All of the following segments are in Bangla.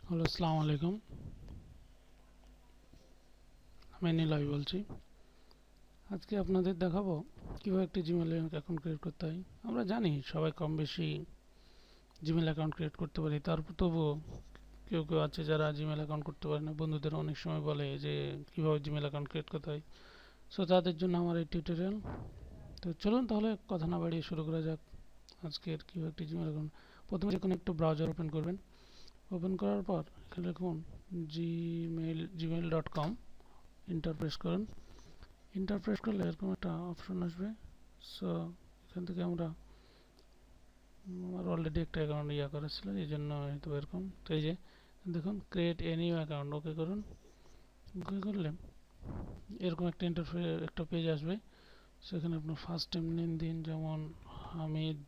হ্যালো, আসসালামু আলাইকুম। আমি নিলয় বলছি। আজকে আপনাদের দেখাবো কিভাবে একটি জিমেল অ্যাকাউন্ট ক্রিয়েট করতে হয়। আমরা জানি সবাই কম বেশি জিমেল অ্যাকাউন্ট ক্রিয়েট করতে পারি, তারপর তবুও কেউ কেউ আছে যারা জিমেল অ্যাকাউন্ট করতে পারে না। বন্ধুদের অনেক সময় বলে যে কীভাবে জিমেল অ্যাকাউন্ট ক্রিয়েট করতে হয়। সো তাদের জন্য আমার এই টিউটোরিয়াল। তো চলুন তাহলে কথা না বাড়িয়ে শুরু করা যাক আজকের কীভাবে একটি জিমেল অ্যাকাউন্ট। প্রথমে যে কোনো একটু ব্রাউজার ওপেন করবেন। ওপেন করার পর এখানে লিখুন gmail.com, এন্টার প্রেস করুন। এন্টার প্রেস করলে এরকম একটা অপশন আসবে। সো এখান থেকে আমার অলরেডি একটা অ্যাকাউন্ট করা ছিল, এই জন্য হয়তো এরকম। তো এই যে দেখুন, ক্রিয়েট এ নিউ অ্যাকাউন্ট, ওকে করুন। ওকে করলে এরকম একটা একটা পেজ আসবে। সেখানে আপনার ফার্স্ট নেম দিন, যেমন হামিদ,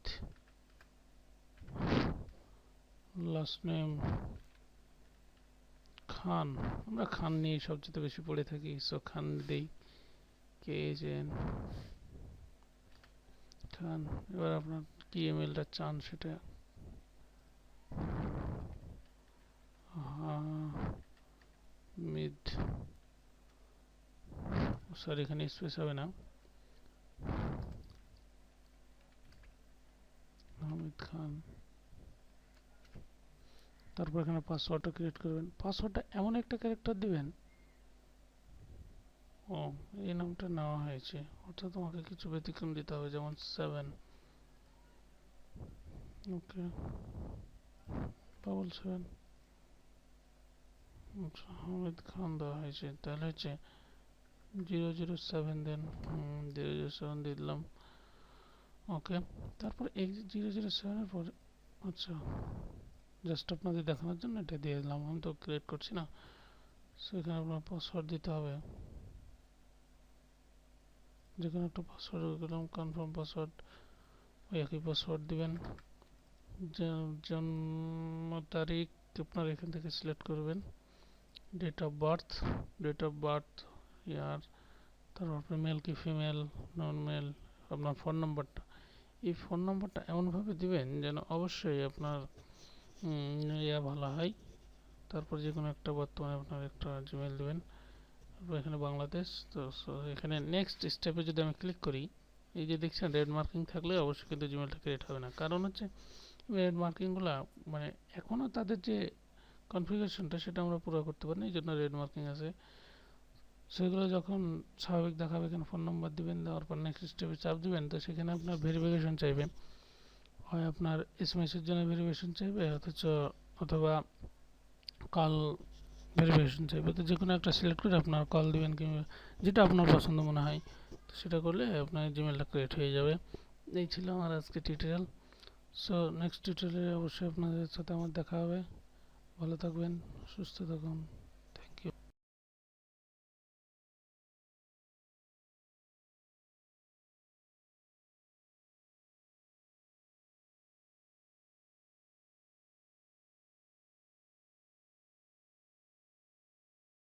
লাস্ট নেম খান। আমরা খান নিয়ে সবচেয়ে বেশি পড়ে থাকি, সো খান দেই, KHN খান। এবার আপনার কি ইমেলটা চান সেটা মিড, সরি এখানে স্পেস হবে না, হামিদ খান। তারপর এখানে পাসওয়ার্ডটা ক্রিয়েট করবেন। পাসওয়ার্ডটা এমন একটা ক্যারেক্টার দিবেন, ও এই নামটা নেওয়া হয়েছে, অর্থাৎ তোমাকে কিছু ব্যতিক্রম দিতে হবে, যেমন 7। ওকে, বাবল 7। আচ্ছা, হামিদ খান দেওয়া হয়েছে, তাহলে হচ্ছে 007 দেন। 007 দিয়ে দিলাম। ওকে, তারপর এই 007-এর পর, আচ্ছা জাস্ট আপনাদের দেখানোর জন্য এটা দিয়ে দিলাম, আমি তো ক্রিয়েট করছি না। সো এখানে আপনার পাসওয়ার্ড দিতে হবে, যে কোনো একটা পাসওয়ার্ড দিলাম, কনফার্ম পাসওয়ার্ড। ওই একই পাসওয়ার্ড দিবেন। জন্ম তারিখ আপনার এখান থেকে সিলেক্ট করবেন, ডেট অফ বার্থ ইয়ার, তারপর আপনি মেল কি ফিমেল, নন মেল। আপনার ফোন নাম্বারটা, এই ফোন নাম্বারটা এমনভাবে দিবেন যেন অবশ্যই আপনার ভালো হয়। তারপর যে কোনো একটা বর্তমানে আপনার একটা জিমেল দেবেন। তারপর এখানে বাংলাদেশ। তো এখানে নেক্সট স্টেপে যদি আমি ক্লিক করি, এই যে দেখছেন রেড মার্কিং থাকলে অবশ্যই কিন্তু জিমেলটা ক্রিয়েট হবে না। কারণ হচ্ছে রেড মার্কিংগুলো মানে এখনও তাদের যে কনফিগারেশনটা সেটা আমরা পুরো করতে পারি না, এই জন্য রেড মার্কিং আছে। সেগুলো যখন স্বাভাবিক দেখাবে, এখানে ফোন নাম্বার দিবেন, দেওয়ার পর নেক্সট স্টেপে চাপ দিবেন। তো সেখানে আপনার ভেরিফিকেশন চাইবে, হয় আপনার এসএমএসের জন্য ভেরিফিকেশন চাইবে, অথবা কল ভেরিফিকেশন চাইবে। তো যে কোনো একটা সিলেক্ট করে আপনার কল দিবেন, কিংবা যেটা আপনার পছন্দ মনে হয়, তো সেটা করলে আপনার জিমেলটা ক্রিয়েট হয়ে যাবে। এই ছিল আমার আজকে টিউটোরিয়াল। সো নেক্সট টিউটোরিয়ালে অবশ্যই আপনাদের সাথে আমার দেখা হবে। ভালো থাকবেন, সুস্থ থাকুন।